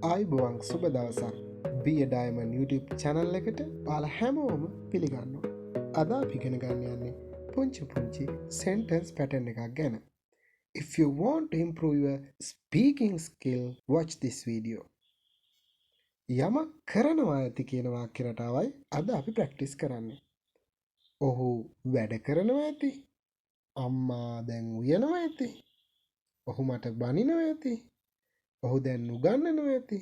ආයිබුවන් සුබ දවසක් බිය ඩයිමන් YouTube චැනල් එකට ඔයාල හැමෝම පිළිගන්නවා. අද අපි ඉගෙන ගන්න යන්නේ පුංචි sentence pattern එකක් ගැන. If you want to improve your speaking skill, watch this video. යමක් කරනවා ඇති කියන වාක්‍ය රටාවයි අද අපි ප්‍රැක්ටිස් කරන්නේ. ඔහු වැඩ කරනවා ඇති. අම්මා දැන් උයනවා ඇති. ඔහු මට බනිනවා ඇති. ඔහු දැන් උගන්වනවා ඇති.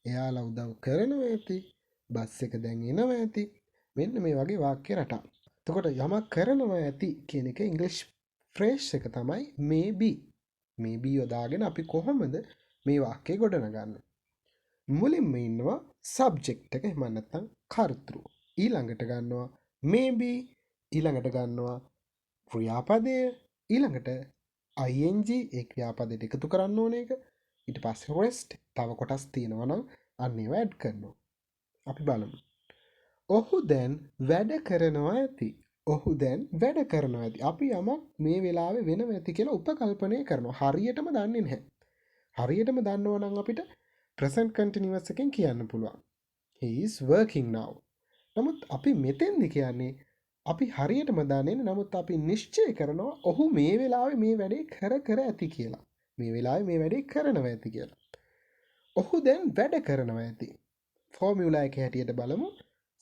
එයාලා උදව් කරනවා ඇති. බස් එක දැන් එනවා ඇති. මෙන්න මේ වගේ වාක්‍ය රටා. එතකොට යමක් කරනවා ඇති කියන එක ඉංග්‍රීසි ෆ්‍රේස් එක තමයි maybe. maybe යොදාගෙන අපි කොහොමද මේ වාක්‍යය ගොඩනගන්නේ? මුලින්ම ඉන්නවා subject එක, එහෙම නැත්නම් කර්තෘ. ඊළඟට ගන්නවා maybe, ඊළඟට ගන්නවා ක්‍රියාපදය, ඊළඟට ing ඒ ක්‍රියාපදයට එකතු කරන්න ඕන එක. ඊට පස්සේ rest, තව කොටස් තියෙනවා නම් අන්න ඒවා ඇඩ් කරනවා. අපි බලමු. ඔහු දැන් වැඩ කරනවා ඇති. ඔහු දැන් වැඩ කරනවා ඇති. අපි යමක් මේ වෙලාවේ වෙනවා ඇති කියලා උපකල්පනය කරනවා. හරියටම දන්නේ නැහැ. හරියටම දන්නවා නම් අපිට present continuous එකෙන් කියන්න පුළුවන්. He is working now. නමුත් අපි මෙතෙන්දි කියන්නේ අපි හරියටම දන්නේ නැහැ. නමුත් අපි නිශ්චය කරනවා ඔහු මේ වෙලාවේ මේ වැඩේ කර ඇති කියලා. මේ වෙලාවේ මේ වැඩේ කරනවා ඇති කියලා. ඔහු දැන් වැඩ කරනවා ඇති. ෆෝමියුලා එක හැටියට බලමු.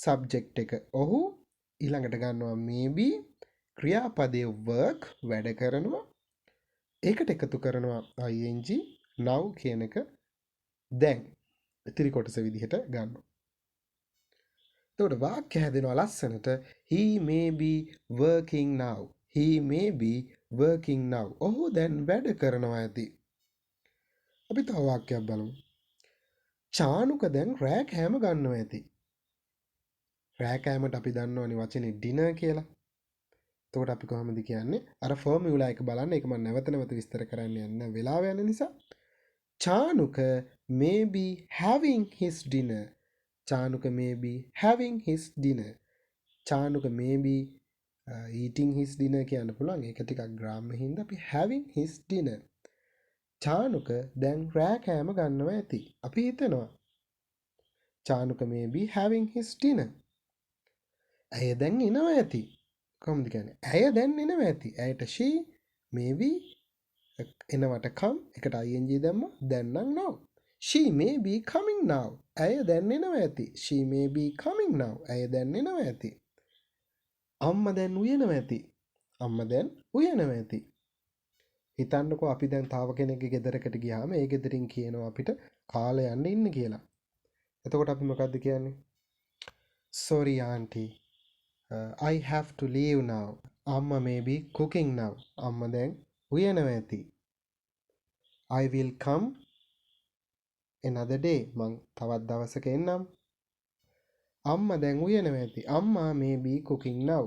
සබ්ජෙක්ට් එක ඔහු, ඊළඟට ගන්නවා maybe, ක්‍රියාපදයේ work වැඩ කරනවා, ඒකට එකතු කරනවා ing, now කියන එක දැන් ඉතිරි කොටස විදිහට ගන්නවා. එතකොට වාක්‍ය හැදෙනවා ලස්සනට. he may be working now. he may be working now. ඔහු දැන් වැඩ කරනවා ඇති. අපි තව වාක්‍යයක් බලමු. චානුක දැන් රෑ කෑම ගන්නවා ඇති. රෑ කෑමට අපි දන්නවනේ වචනේ dinner කියලා. එතකොට අපි කොහොමද කියන්නේ? අර ෆෝමියුලා එක බලන්න. ඒක මම නැවත විස්තර කරන්න යන්න වෙලාව යන නිසා. Chanuka may be having his dinner. Chanuka may be having his dinner. Chanuka may be eating his dinner කියන්න පුළුවන්. ඒක ටිකක් ග්‍රාම්‍ය හින්දා අපි having his dinner. චානුක දැන් රෑ කෑම ගන්නවා ඇති. අපි හිතනවා Chanuka may be having his dinner. ඇය දැන් එනවා ඇති. කොහොමද කියන්නේ? ඇය දැන් එනවා ඇති. ඇයට she, maybe එනවට come එකට ing දැම්ම. දැන් නම් now. She may be coming now. ඇය දැන් එනවා ඇති. She may be coming now. ඇය දැන් එනවා ඇති. අම්මා දැන් උයනවා ඇති. අම්මා දැන් උයනවා ඇති. හිතන්නකෝ අපි දැන් තාව කෙනෙක්ගේ ගෙදරකට ගියාම ඒ ගෙදරින් කියනවා අපිට කාලය යන්න ඉන්න කියලා. එතකොට අපි මොකද්ද කියන්නේ? Sorry auntie. I have to leave now. Amma may be cooking now. Amma දැන් උයනවා ඇති. I will come another day. මං තවත් දවසක එන්නම්. අම්මා දැන් උයනවා ඇති. අම්මා may be cooking now.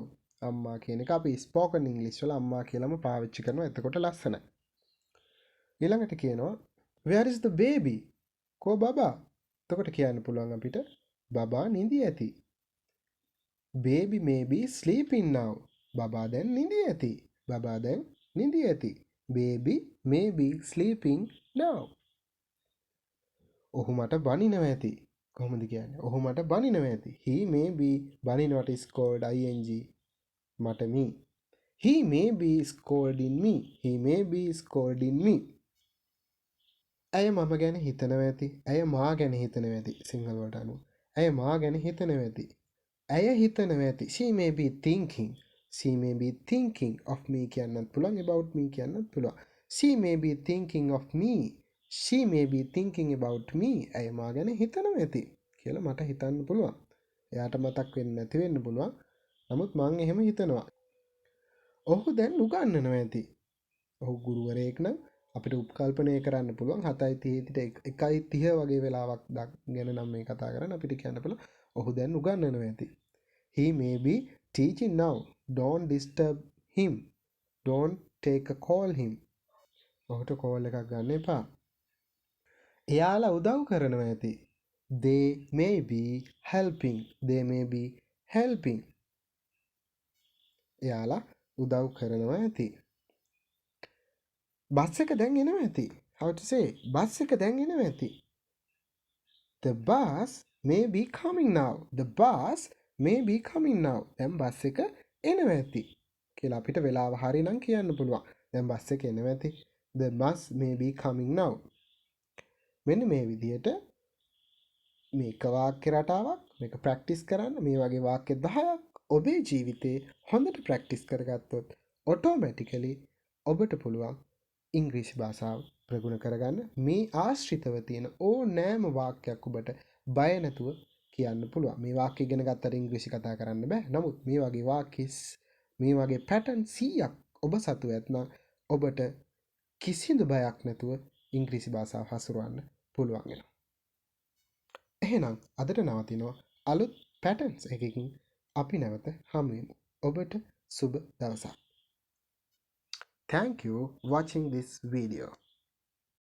අම්මා කියන එක අපි spoken English වල අම්මා කියලාම පාවිච්චි කරනවා. එතකොට ලස්සනයි. ඊළඟට කියනවා where is the baby? කෝ බබා? එතකොට කියන්න පුළුවන් අපිට බබා නිදි ඇති. Baby may be sleeping now. බබා දැන් නිදි ඇති. බබා දැන් නිදි ඇති. Baby may be sleeping now. ඔහු මට බනිනවා ඇති. කොහොමද කියන්නේ? ඔහු මට බනිනවා ඇති. He may be බනිනවට is called ing. මට me. He may be scolding me. He may be scolding me. ඇය මම ගැන හිතනවා ඇති. ඇය මා ගැන හිතනවා ඇති. සිංහල වලට අනුව. ඇය මා ගැන හිතනවා ඇති. ඇය හිතනවා ඇති. She may be thinking. She may be thinking of me කියන්නත් පුළුවන්. about me කියන්නත් පුළුවන්. She may be thinking of me. She may be thinking about me. ඇය මා ගැන හිතනවා ඇති කියලා මට හිතන්න පුළුවන්. එයාට මතක් වෙන්නේ නැති වෙන්න පුළුවන්. නමුත් මං එහෙම හිතනවා. ඔහු දැන් උගන්වනවා ඇති. ඔහු ගුරුවරයෙක් නම් අපිට උපකල්පනය කරන්න පුළුවන් 7:30 1:30 වගේ වෙලාවක් ගැන නම් මේ කතා කරන්නේ. අපිට කියන්න පුළුවන් ඔහු දැන් උගන්වනවා ඇති. He may be teaching now. Don't disturb him. Don't take a call him. ඔහුට කෝල් එකක් ගන්න එපා. එයාලා උදව් කරනවා ඇති. They may be helping. They may be helping. එයාලා උදව් කරනවා ඇති. බස් එක දැන් එනවා ඇති. How to say? බස් එක දැන් එනවා ඇති. The bus may be coming now. The bus may be coming now. දැන් බස් එක එනවා ඇති කියලා අපිට වෙලාව හරිනම් කියන්න පුළුවන්. දැන් බස් එක එනවා ඇති. The bus may be coming now. මෙන්න මේ විදිහට මේක වාක්‍ය රටාවක් මේක ප්‍රැක්ටිස් කරන්න මේ වගේ වාක්‍ය 10ක් ඔබේ ජීවිතේ හොඳට ප්‍රැක්ටිස් කරගත්තොත් ඔටෝමැටිකලි ඔබට පුළුවන් ඉංග්‍රීසි භාෂාව ප්‍රගුණ කරගන්න මේ ආශ්‍රිතව තියෙන ඕනෑම වාක්‍යයක් ඔබට බය නැතුව කියන්න පුළුවන්. මේ වාක්‍ය ඉගෙන ගත්තට ඉංග්‍රීසි කතා කරන්න බෑ. නමුත් මේ වගේ වාක්‍යස් මේ වගේ පැටර්න් 100ක් ඔබ සතු ඇත්නම් ඔබට කිසිදු බයක් නැතුව ඉංග්‍රීසි භාෂාව හසුරවන්න පුළුවන් වෙනවා. එහෙනම් අදට නවතිනවා අලුත් පැටර්න්ස් එකකින් අපි නැවත හමු වෙමු. ඔබට සුබ දවසක්. Thank you watching this video.